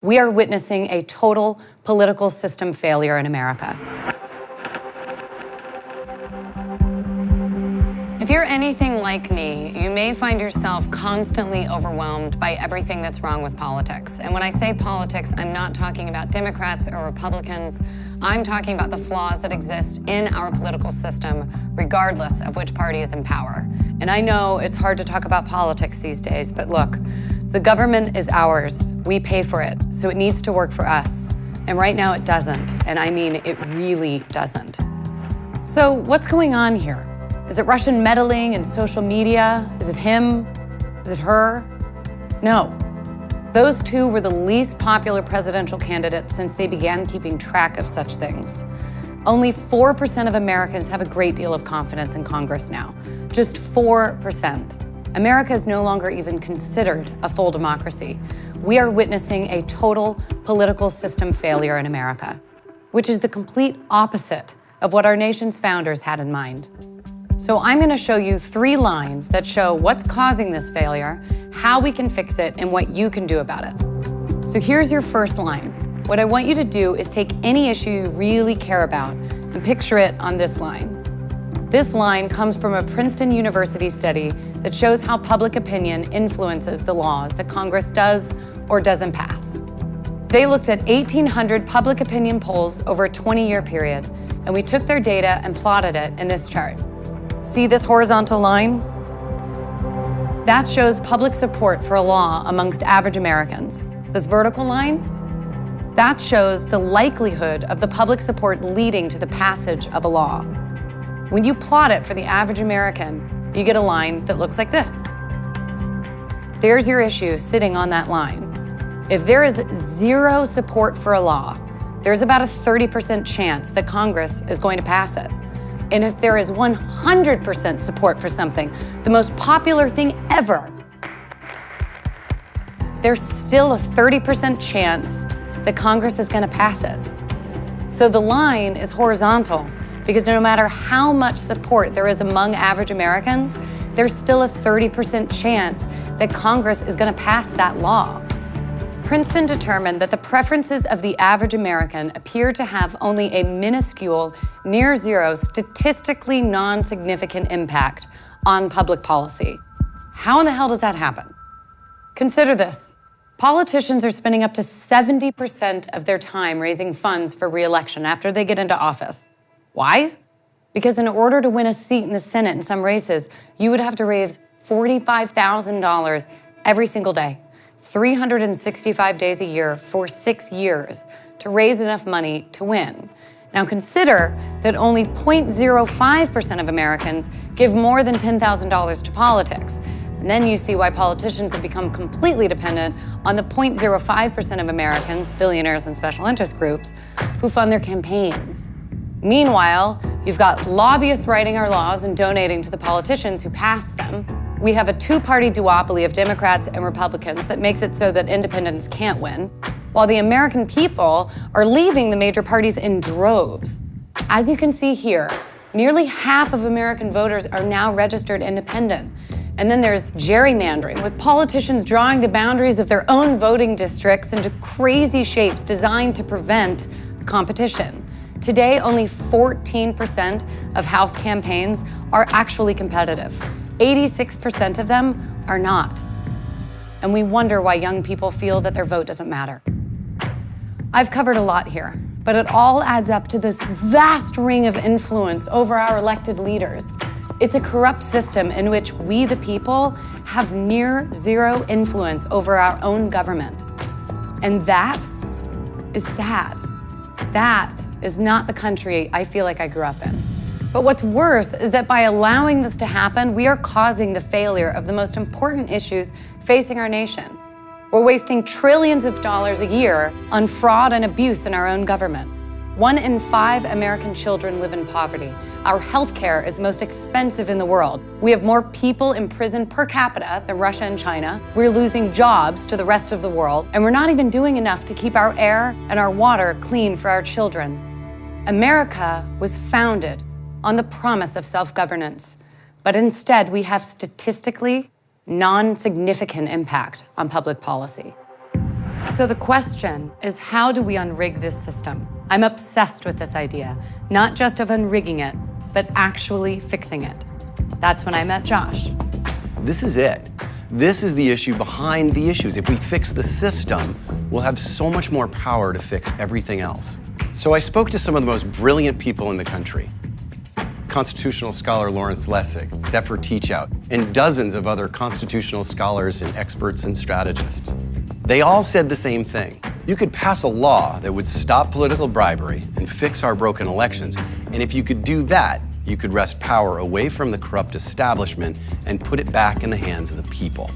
We are witnessing a total political system failure in America. If you're anything like me, you may find yourself constantly overwhelmed by everything that's wrong with politics. And when I say politics, I'm not talking about Democrats or Republicans. I'm talking about the flaws that exist in our political system, regardless of which party is in power. And I know it's hard to talk about politics these days, but look, the government is ours. We pay for it, so it needs to work for us. And right now it doesn't, and I mean it really doesn't. So what's going on here? Is it Russian meddling in social media? Is it him? Is it her? No. Those two were the least popular presidential candidates since they began keeping track of such things. Only 4% of Americans have a great deal of confidence in Congress now. Just 4%. America is no longer even considered a full democracy. We are witnessing a total political system failure in America, which is the complete opposite of what our nation's founders had in mind. So I'm going to show you 3 lines that show what's causing this failure, how we can fix it, and what you can do about it. So here's your first line. What I want you to do is take any issue you really care about and picture it on this line. This line comes from a Princeton University study that shows how public opinion influences the laws that Congress does or doesn't pass. They looked at 1,800 public opinion polls over a 20-year period, and we took their data and plotted it in this chart. See this horizontal line? That shows public support for a law amongst average Americans. This vertical line? That shows the likelihood of the public support leading to the passage of a law. When you plot it for the average American, you get a line that looks like this. There's your issue sitting on that line. If there is 0 support for a law, there's about a 30% chance that Congress is going to pass it. And if there is 100% support for something, the most popular thing ever, there's still a 30% chance that Congress is going to pass it. So the line is horizontal because no matter how much support there is among average Americans, there's still a 30% chance that Congress is going to pass that law. Princeton determined that the preferences of the average American appear to have only a minuscule, near zero, statistically non-significant impact on public policy. How in the hell does that happen? Consider this. Politicians are spending up to 70% of their time raising funds for re-election after they get into office. Why? Because in order to win a seat in the Senate in some races, you would have to raise $45,000 every single day, 365 days a year for 6 years to raise enough money to win. Now consider that only 0.05% of Americans give more than $10,000 to politics. And then you see why politicians have become completely dependent on the 0.05% of Americans, billionaires and special interest groups, who fund their campaigns. Meanwhile, you've got lobbyists writing our laws and donating to the politicians who pass them. We have a 2-party duopoly of Democrats and Republicans that makes it so that independents can't win, while the American people are leaving the major parties in droves. As you can see here, nearly half of American voters are now registered independent. And then there's gerrymandering, with politicians drawing the boundaries of their own voting districts into crazy shapes designed to prevent competition. Today, only 14% of House campaigns are actually competitive. 86% of them are not. And we wonder why young people feel that their vote doesn't matter. I've covered a lot here, but it all adds up to this vast ring of influence over our elected leaders. It's a corrupt system in which we, the people, have near zero influence over our own government. And that is sad. That is not the country I feel like I grew up in. But what's worse is that by allowing this to happen, we are causing the failure of the most important issues facing our nation. We're wasting trillions of dollars a year on fraud and abuse in our own government. 1 in 5 American children live in poverty. Our health care is the most expensive in the world. We have more people in prison per capita than Russia and China. We're losing jobs to the rest of the world, and we're not even doing enough to keep our air and our water clean for our children. America was founded on the promise of self-governance, but instead we have statistically non-significant impact on public policy. So the question is, how do we unrig this system? I'm obsessed with this idea, not just of unrigging it, but actually fixing it. That's when I met Josh. This is it. This is the issue behind the issues. If we fix the system, we'll have so much more power to fix everything else. So I spoke to some of the most brilliant people in the country. Constitutional scholar Lawrence Lessig, Zephyr Teachout, and dozens of other constitutional scholars and experts and strategists. They all said the same thing. You could pass a law that would stop political bribery and fix our broken elections. And if you could do that, you could wrest power away from the corrupt establishment and put it back in the hands of the people.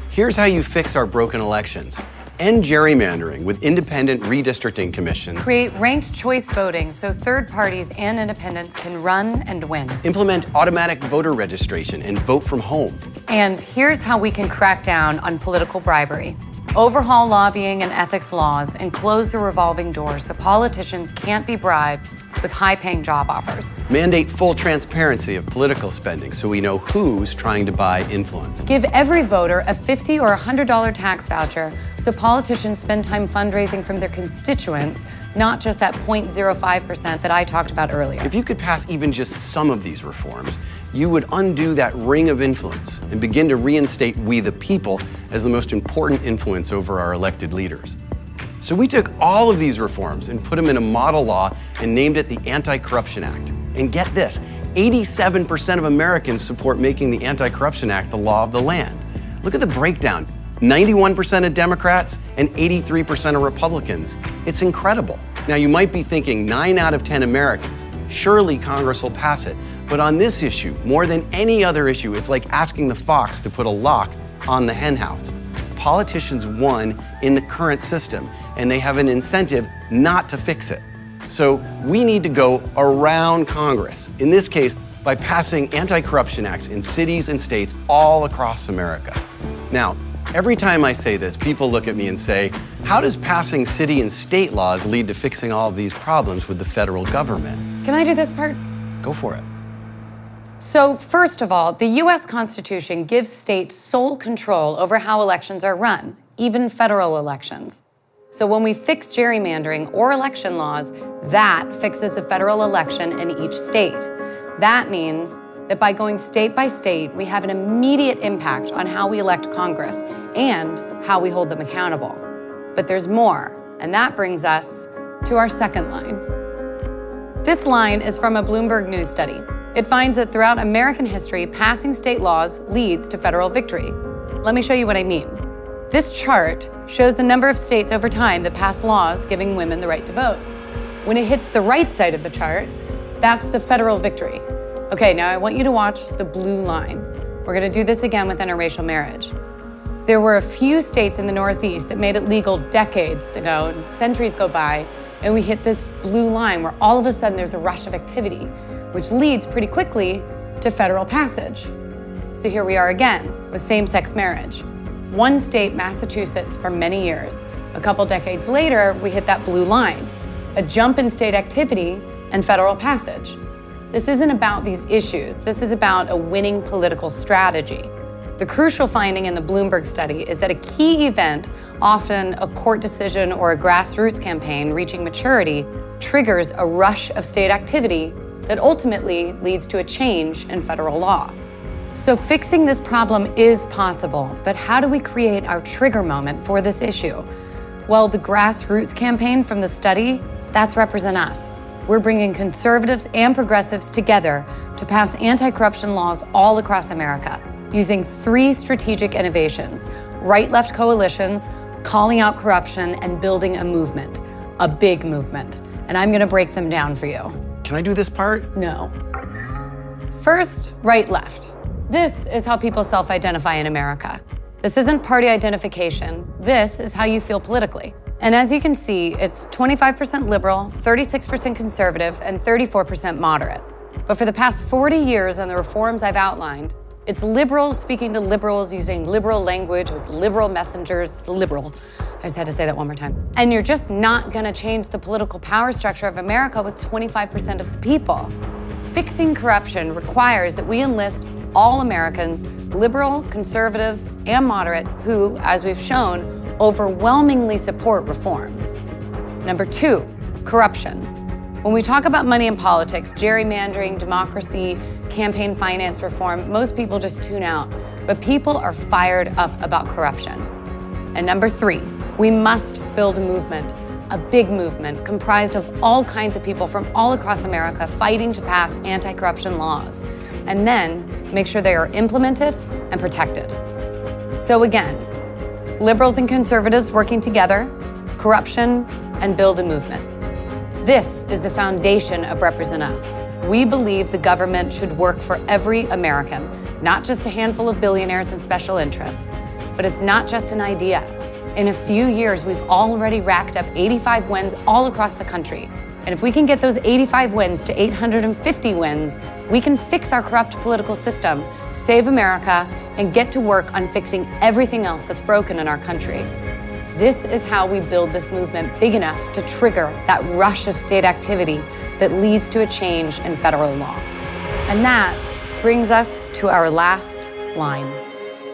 Here's how you fix our broken elections. End gerrymandering with independent redistricting commissions. Create ranked choice voting so third parties and independents can run and win. Implement automatic voter registration and vote from home. And here's how we can crack down on political bribery. Overhaul lobbying and ethics laws and close the revolving door so politicians can't be bribed with high-paying job offers. Mandate full transparency of political spending so we know who's trying to buy influence. Give every voter a $50 or $100 tax voucher so politicians spend time fundraising from their constituents, not just that 0.05% that I talked about earlier. If you could pass even just some of these reforms, you would undo that ring of influence and begin to reinstate we the people as the most important influence over our elected leaders. So we took all of these reforms and put them in a model law and named it the Anti-Corruption Act. And get this, 87% of Americans support making the Anti-Corruption Act the law of the land. Look at the breakdown. 91% of Democrats and 83% of Republicans. It's incredible. Now you might be thinking 9 out of 10 Americans. Surely Congress will pass it. But on this issue, more than any other issue, it's like asking the fox to put a lock on the henhouse. Politicians won in the current system, and they have an incentive not to fix it. So we need to go around Congress, in this case, by passing anti-corruption acts in cities and states all across America. Now, every time I say this, people look at me and say, how does passing city and state laws lead to fixing all of these problems with the federal government? Can I do this part? Go for it. So first of all, the US Constitution gives states sole control over how elections are run, even federal elections. So when we fix gerrymandering or election laws, that fixes the federal election in each state. That means that by going state by state, we have an immediate impact on how we elect Congress and how we hold them accountable. But there's more, and that brings us to our second line. This line is from a Bloomberg News study. It finds that throughout American history, passing state laws leads to federal victory. Let me show you what I mean. This chart shows the number of states over time that pass laws giving women the right to vote. When it hits the right side of the chart, that's the federal victory. Okay, now I want you to watch the blue line. We're gonna do this again with interracial marriage. There were a few states in the Northeast that made it legal decades ago, and centuries go by, and we hit this blue line where all of a sudden there's a rush of activity, which leads pretty quickly to federal passage. So here we are again with same-sex marriage. One state, Massachusetts, for many years. A couple decades later, we hit that blue line, a jump in state activity and federal passage. This isn't about these issues. This is about a winning political strategy. The crucial finding in the Bloomberg study is that a key event, often a court decision or a grassroots campaign reaching maturity, triggers a rush of state activity that ultimately leads to a change in federal law. So fixing this problem is possible, but how do we create our trigger moment for this issue? Well, the grassroots campaign from the study, that's Represent Us. We're bringing conservatives and progressives together to pass anti-corruption laws all across America, using 3 strategic innovations: right-left coalitions, calling out corruption, and building a movement, a big movement. And I'm gonna break them down for you. Can I do this part? No. First, right-left. This is how people self-identify in America. This isn't party identification. This is how you feel politically. And as you can see, it's 25% liberal, 36% conservative, and 34% moderate. But for the past 40 years on the reforms I've outlined, it's liberals speaking to liberals using liberal language with liberal messengers, liberal. I just had to say that one more time. And you're just not gonna change the political power structure of America with 25% of the people. Fixing corruption requires that we enlist all Americans, liberal, conservatives, and moderates who, as we've shown, overwhelmingly support reform. Number 2, corruption. When we talk about money in politics, gerrymandering, democracy, campaign finance reform, most people just tune out, but people are fired up about corruption. And number 3, we must build a movement, a big movement comprised of all kinds of people from all across America fighting to pass anti-corruption laws, and then make sure they are implemented and protected. So again, liberals and conservatives working together, corruption, and build a movement. This is the foundation of Represent Us. We believe the government should work for every American, not just a handful of billionaires and special interests. But it's not just an idea. In a few years, we've already racked up 85 wins all across the country. And if we can get those 85 wins to 850 wins, we can fix our corrupt political system, save America, and get to work on fixing everything else that's broken in our country. This is how we build this movement big enough to trigger that rush of state activity that leads to a change in federal law. And that brings us to our last line.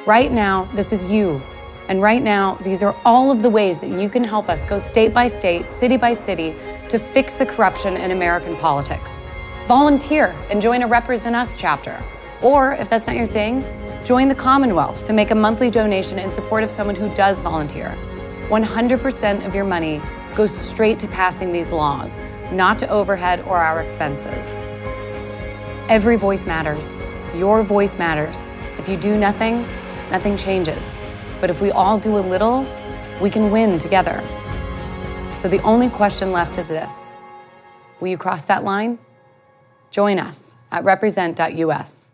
Right now, this is you. And right now, these are all of the ways that you can help us go state by state, city by city, to fix the corruption in American politics. Volunteer and join a Represent Us chapter. Or, if that's not your thing, join the Commonwealth to make a monthly donation in support of someone who does volunteer. 100% of your money goes straight to passing these laws, not to overhead or our expenses. Every voice matters. Your voice matters. If you do nothing, nothing changes. But if we all do a little, we can win together. So the only question left is this: will you cross that line? Join us at represent.us.